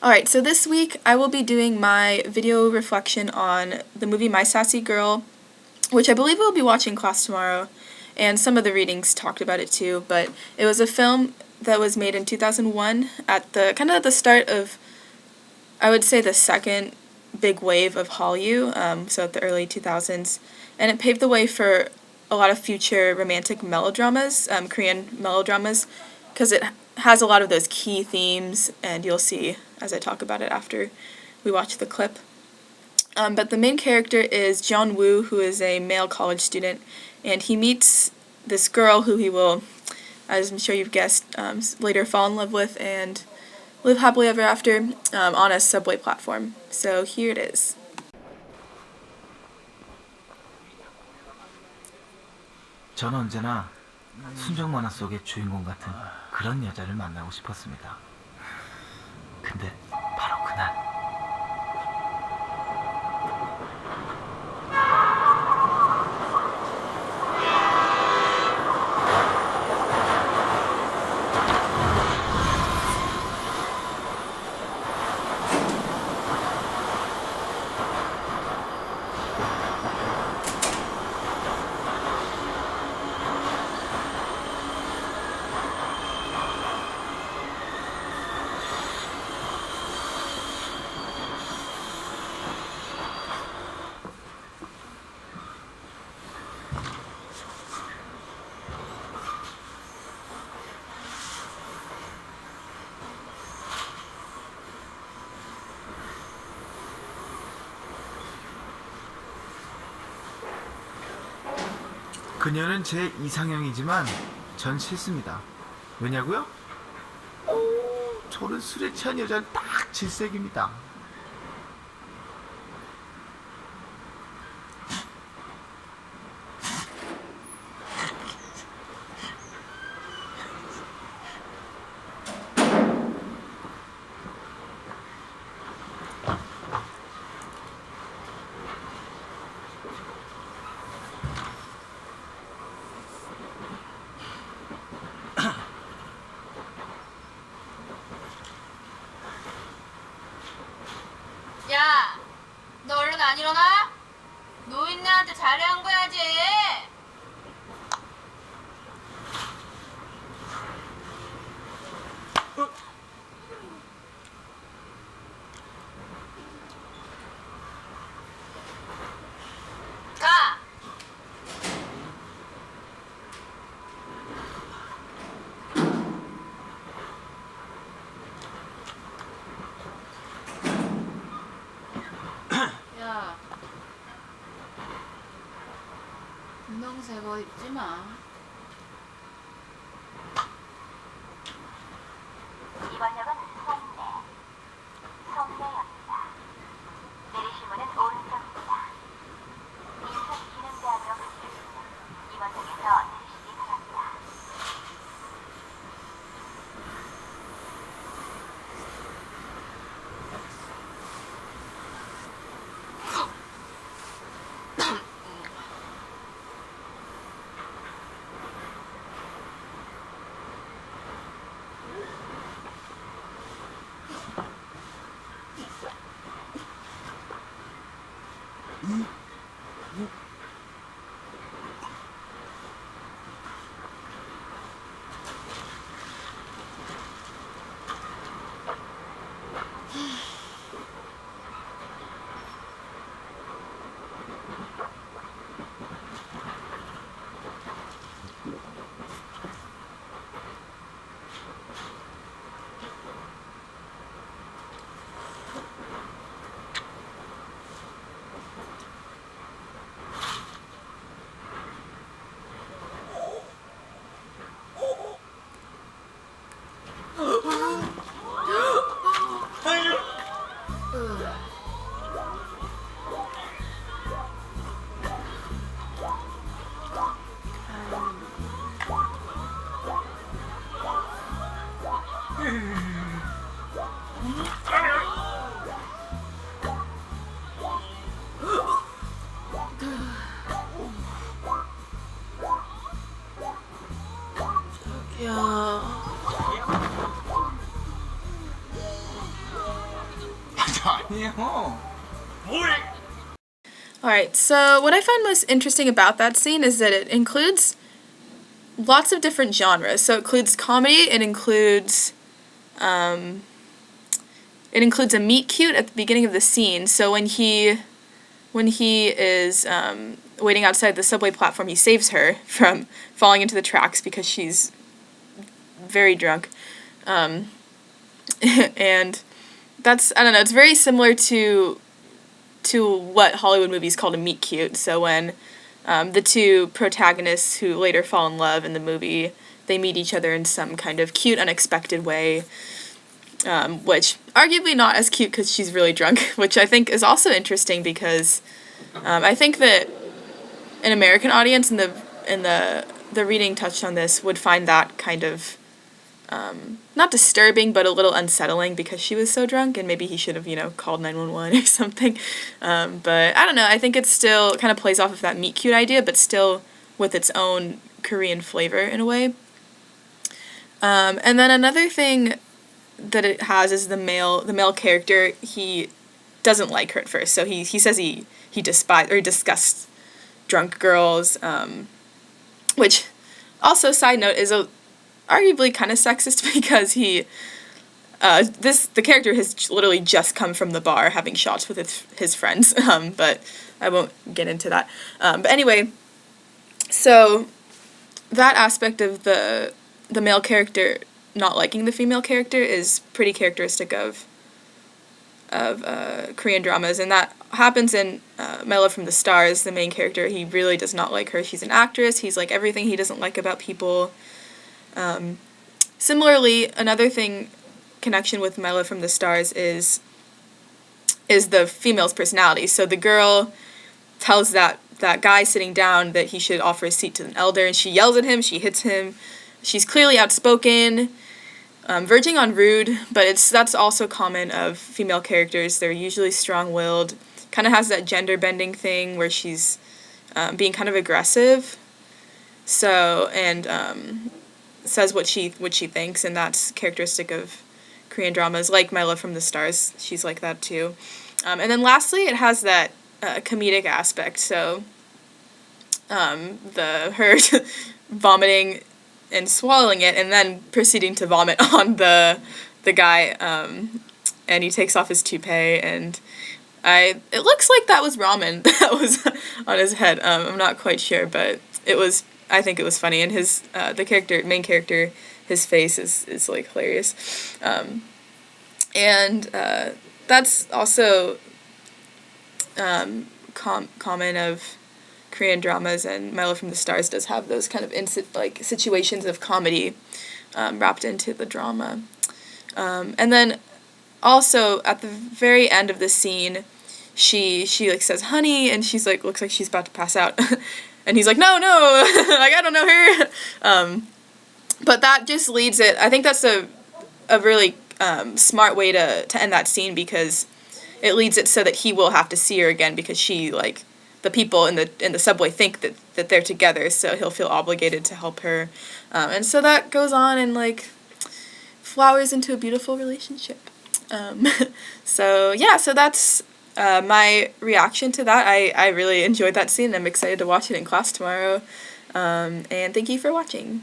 Alright, so this week I will be doing my video reflection on the movie My Sassy Girl, which I believe we'll be watching class tomorrow, and some of the readings talked about it too, but it was a film that was made in 2001 at the kind of the start of, I would say, the second big wave of Hallyu, so at the early 2000s, and it paved the way for a lot of future romantic melodramas, Korean melodramas, because it has a lot of those key themes, and you'll see as I talk about it after we watch the clip. But the main character is Jeon Woo, who is a male college student, and he meets this girl who he will, as I'm sure you've guessed, later fall in love with and live happily ever after on a subway platform. So here it is. 전 언제나 순정 만화 속의 주인공 같은 그런 여자를 만나고 싶었습니다. 근데 바로 그날 그녀는 제 이상형이지만 전 싫습니다. 왜냐고요? 저는 술에 취한 여자는 딱 질색입니다. 야, 너 얼른 안 일어나? 노인네한테 잘해한 거야지. 가. 야, 분홍색 옷 입지 마. 이번 역은 송내, 송내역입니다. 내리실 문은 오른쪽입니다. 인천기능대학으로 가시겠습니다. 이번 역에서 내리시기 바랍니다. 아니에요. 뭘? Alright, so what I find most interesting about that scene is that it includes lots of different genres. So it includes comedy, it includes a meet cute at the beginning of the scene. So when he is waiting outside the subway platform, he saves her from falling into the tracks because she's very drunk. And that's, I don't know, it's very similar to what Hollywood movies call a meet cute. So when the two protagonists who later fall in love in the movie, they meet each other in some kind of cute, unexpected way, which arguably not as cute because she's really drunk, which I think is also interesting because I think that an American audience in the reading touched on this would find that kind of not disturbing, but a little unsettling because she was so drunk, and maybe he should have, called 911 or something. But I don't know, I think it still kind of plays off of that meet cute idea, but still with its own Korean flavor in a way. And then another thing that it has is the male character. He doesn't like her at first, so he says he disgusts drunk girls, which also, side note, is arguably kind of sexist because the character has literally just come from the bar having shots with his friends, but I won't get into that. But anyway, so that aspect of the male character not liking the female character is pretty characteristic of Korean dramas, and that happens in My Love from the Stars. The main character, he really does not like her. She's an actress. He's like everything he doesn't like about people. Similarly, another connection with My Love from the Stars is the female's personality. So the girl tells that guy sitting down that he should offer a seat to an elder, and she yells at him, she hits him. She's clearly outspoken, verging on rude, but that's also common of female characters. They're usually strong-willed, kind of has that gender-bending thing where she's being kind of aggressive. So, and says what she thinks, and that's characteristic of Korean dramas like My Love from the Stars. She's like that too. And then lastly, it has that comedic aspect. So her vomiting and swallowing it, and then proceeding to vomit on the guy, and he takes off his toupee, and it looks like that was ramen that was on his head. I'm not quite sure, but I think it was funny, and his main character, his face is like hilarious, and that's also common of Korean dramas, and My Love from the Stars does have those kind of situations of comedy wrapped into the drama, and then also at the very end of the scene, she like says honey, and she's like looks like she's about to pass out. And he's like, no, like, I don't know her. But that just leads it. I think that's a really smart way to end that scene, because it leads it so that he will have to see her again, because she, like, the people in the subway think that they're together, so he'll feel obligated to help her. And so that goes on and, like, flowers into a beautiful relationship. So that's my reaction to that. I really enjoyed that scene. I'm excited to watch it in class tomorrow. And thank you for watching.